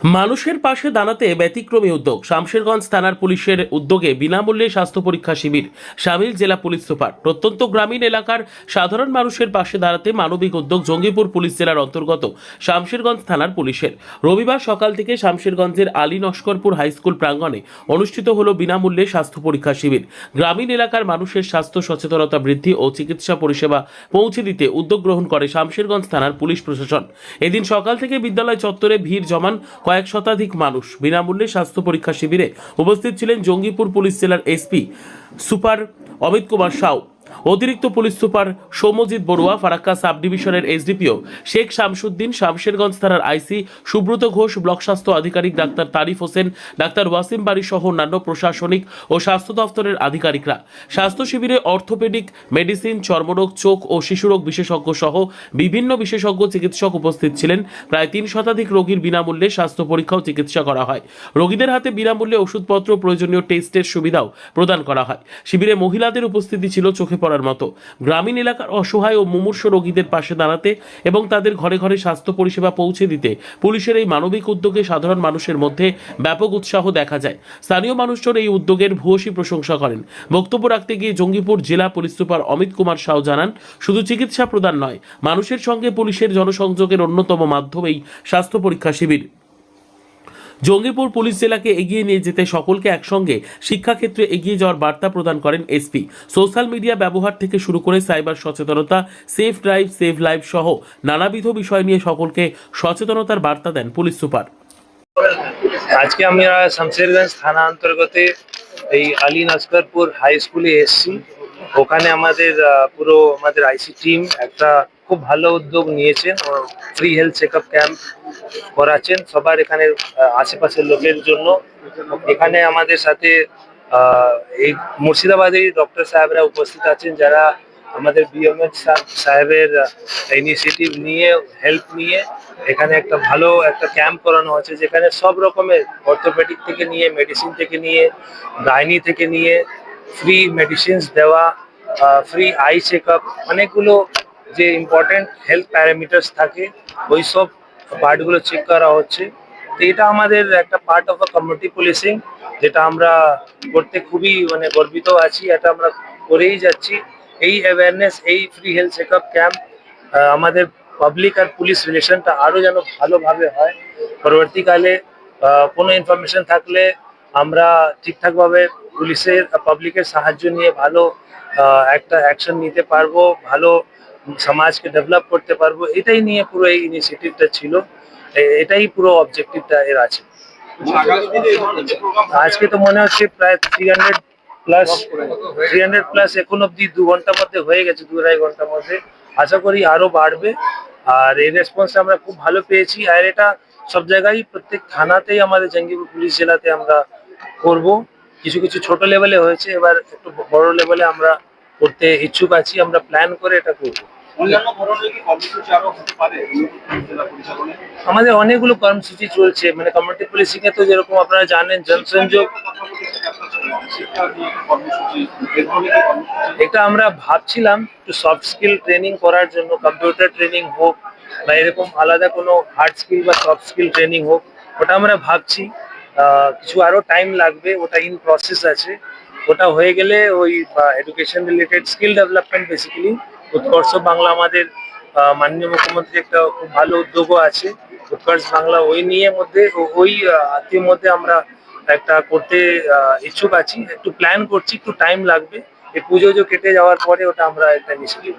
মানুষের পাশে দাঁড়াতে ব্যতিক্রমী উদ্যোগ। শামশেরগঞ্জ থানার পুলিশের উদ্যোগে বিনামূল্যে স্বাস্থ্য পরীক্ষা শিবির, সামিল জেলা পুলিশ সুপার। প্রত্যন্ত গ্রামীণ এলাকার সাধারণ মানুষের পাশে দাঁড়াতে মানবিক উদ্যোগ জঙ্গিপুর পুলিশ জেলার অন্তর্গত শামশেরগঞ্জ থানার পুলিশের। রবিবার সকাল থেকে শামশেরগঞ্জের আলী নস্করপুর হাইস্কুল প্রাঙ্গণে অনুষ্ঠিত হলো বিনামূল্যে স্বাস্থ্য পরীক্ষা শিবির। গ্রামীণ এলাকার মানুষের স্বাস্থ্য সচেতনতা বৃদ্ধি ও চিকিৎসা পরিষেবা পৌঁছে দিতে উদ্যোগ গ্রহণ করে শামশেরগঞ্জ থানার পুলিশ প্রশাসন। এদিন সকাল থেকে বিদ্যালয় চত্বরে ভিড় জমান কয়েক শতাধিক মানুষ। বিনামূল্যে স্বাস্থ্য পরীক্ষা শিবিরে উপস্থিত ছিলেন জঙ্গিপুর পুলিশ জেলার এসপি সুপার অমিত কুমার সাউ, অতিরিক্ত police super Soumyajit Barua, Farakka sub ডিভিশনের এসডিপিও শেখ শামসুদ্দিন, শামশেরগঞ্জ থানার আইসি সুব্রত ঘোষ, ব্লক স্বাস্থ্য আধিকারিক ডাক্তার তারিফ হোসেন, ডাক্তার ওয়াসিম বাড়ি সহ অন্যান্য প্রশাসনিক ও স্বাস্থ্য দফতরের আধিকারিকরা। স্বাস্থ্য শিবিরে অর্থোপেডিক, মেডিসিন, চর্মরোগ, চোখ ও শিশুরোগ বিশেষজ্ঞ সহ বিভিন্ন বিশেষজ্ঞ চিকিৎসক উপস্থিত ছিলেন। প্রায় 3 শতাধিক রোগীর বিনামূল্যে স্বাস্থ্য পরীক্ষা ও চিকিৎসা করা হয়। রোগীদের হাতে বিনামূল্যে ওষুধপত্র, প্রয়োজনীয় টেস্টের সুবিধাও প্রদান করা হয়। শিবিরে মহিলাদের উপস্থিতি ছিল চোখে পড়ার মতো। গ্রামীণ এলাকার অসহায় ও মুমূর্ষু রোগীদের পাশে দাঁড়াতে এবং তাদের ঘরে ঘরে স্বাস্থ্য পরিষেবা পৌঁছে দিতে পুলিশের এই মানবিক উদ্যোগে সাধারণ মানুষের মধ্যে ব্যাপক উৎসাহ দেখা যায়। স্থানীয় মানুষজন এই উদ্যোগের ভূয়সী প্রশংসা করেন। বক্তব্য রাখতে গিয়ে জঙ্গিপুর জেলা পুলিশ সুপার অমিত কুমার সাউ জানান, শুধু চিকিৎসা প্রদান নয়, মানুষের সঙ্গে পুলিশের জনসংযোগের অন্যতম মাধ্যম এই স্বাস্থ্য পরীক্ষা শিবির। জঙ্গিপুর পুলিশ জেলাকে এগিয়ে নিয়ে যেতে সকলকে একসঙ্গে শিক্ষাক্ষেত্রে এগিয়ে যাওয়ার বার্তা প্রদান করেন এসপি। সোশ্যাল মিডিয়া ব্যবহার থেকে শুরু করে সাইবার সচেতনতা, সেফ ড্রাইভ সেভ লাইফ সহ নানাবিধ বিষয় নিয়ে সকলকে সচেতনতার বার্তা দেন পুলিশ সুপার। আজকে আমরা শামশেরগঞ্জ থানা অন্তর্গত এই আলী নস্করপুর হাই স্কুলে এসেছি। ওখানে আমাদের পুরো আইসি টিম একটা খুব ভালো উদ্যোগ নিয়েছেন, ফ্রি হেলথ চেকআপ ক্যাম্প করাচ্ছেন সবার এখানে আশেপাশের লোকের জন্য। এখানে আমাদের সাথে এই মুর্শিদাবাদের ডক্টর সাহেবরা উপস্থিত আছেন, যারা আমাদের বিএমএচ সাহেবের ইনিশিয়েটিভ নিয়ে হেল্প নিয়ে এখানে একটা ভালো একটা ক্যাম্প করানো হচ্ছে, যেখানে সব রকমের অর্থোপেডিক থেকে নিয়ে, মেডিসিন থেকে নিয়ে, গাইনি থেকে নিয়ে ফ্রি মেডিসিনস দেওয়া, ফ্রি আই চেকআপ, অনেকগুলো যে ইম্পর্টেন্ট হেলথ প্যারামিটার্স থাকে ওই সব পার্টগুলো চেক করা হচ্ছে। তো এটা আমাদের একটা পার্ট অফ কমিউনিটি পুলিশিং, যেটা আমরা করতে খুবই গর্বিত আছি। এটা আমরা করেই যাচ্ছি। এই অ্যাওয়ারনেস, এই ফ্রি হেলথ চেকআপ ক্যাম্প আমাদের পাবলিক আর পুলিশ রিলেশনটা আরও যেন ভালোভাবে হয়। পরবর্তীকালে কোনো ইনফরমেশন থাকলে আমরা ঠিকঠাকভাবে পুলিশের পাবলিকের সাহায্য নিয়ে ভালো একটা অ্যাকশন নিতে পারবো, ভালো সমাজকে ডেভেলপ করতে পারবো। এটাই নিয়ে পুরো এই ইনিশিয়েটিভটা ছিল, এটাই পুরো অবজেক্টিভটা এর আছে। আজকে তো মনে হচ্ছে প্রায় 300 প্লাস এখন অব্দি 2 ঘন্টার মধ্যে হয়ে গেছে, 2-2.5 ঘন্টার মধ্যে। আশা করি আরো বাড়বে। আর এই রেসপন্স আমরা খুব ভালো পেয়েছি। আর এটা সব জায়গায়, প্রত্যেক থানাতেই আমাদের জঙ্গিপুর পুলিশ জেলাতে আমরা করব। কিছু কিছু ছোট লেভেলে হয়েছে, এবার একটু বড় লেভেলে আমরা করতে ইচ্ছুক আছি। আমরা প্ল্যান করে এটা করবো। আমাদের অনেকগুলো কর্মসূচি চলছে, কমিউনিটি পুলিশিং এ তো যেরকম আপনারা জানেন, জনসংযোগ, এটা আমরা ভাবছিলাম একটু সফট স্কিল ট্রেনিং করার জন্য, কম্পিউটার ট্রেনিং হোক বা এরকম আলাদা কোনো হার্ড স্কিল বা সফট স্কিল ট্রেনিং হোক, ওটা আমরা ভাবছি। কিছু আরো টাইম লাগবে, ওটা ইন প্রসেস আছে। ওটা হয়ে গেলে ওই education related skill development, basically উৎকর্ষ বাংলা, আমাদের মাননীয় মুখ্যমন্ত্রী একটা খুব ভালো উদ্যোগও আছে উৎকর্ষ বাংলা, ওই নিয়ে মধ্যে ওই আত্মীয় মধ্যে আমরা একটা করতে ইচ্ছুক আছি। একটু প্ল্যান করছি, একটু টাইম লাগবে। এই পুজো কেটে যাওয়ার পরে ওটা আমরা একটা ইনিশিয়েটিভ।